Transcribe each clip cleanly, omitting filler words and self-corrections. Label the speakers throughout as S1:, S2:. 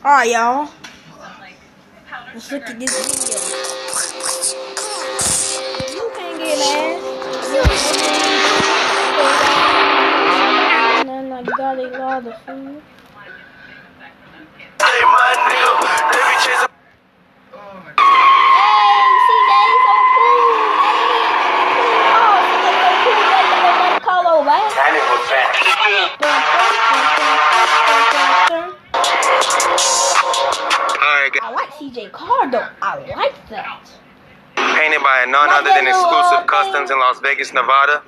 S1: Alright, y'all. Let's look at this video. You can't get ass. And then I got a lot of food. I like CJ Carr though. I like that.
S2: Painted by none other than Exclusive Customs in Las Vegas, Nevada.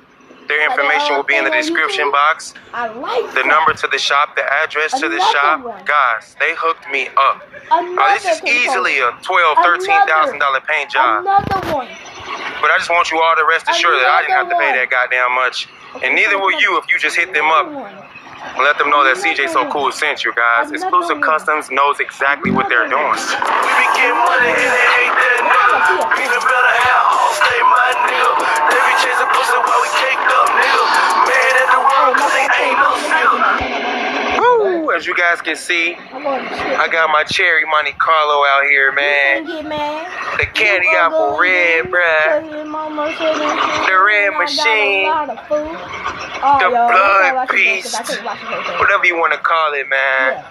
S2: Their information will be in the description box.
S1: I like
S2: the number to the shop, the address to the shop. Guys, they hooked me up. This is easily a $12,000–$13,000 paint job.
S1: Another one.
S2: But I just want you all to rest assured that I didn't have to pay that goddamn much. And neither will you if you just hit them up. Let them know that CJ So Cool sent you, guys. Exclusive Customs knows exactly what they're doing. We be getting money and they hate that nigga. Even better have all stay my nigga. They be chasing pussy while we caked up, nigga. Man at the world cause they ain't no nigga. Woo! As you guys can see, I got my cherry Monte Carlo out here, man. The candy apple red, bruh. The red machine. The blood piece. Whatever you want to call it, man.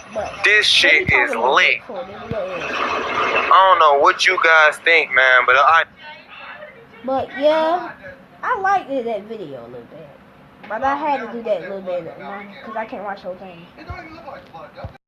S2: This shit is lit. I don't know what you guys think, man, but
S1: yeah, I liked that video a little bit. But I had to do that a little bit, because I can't watch the whole thing.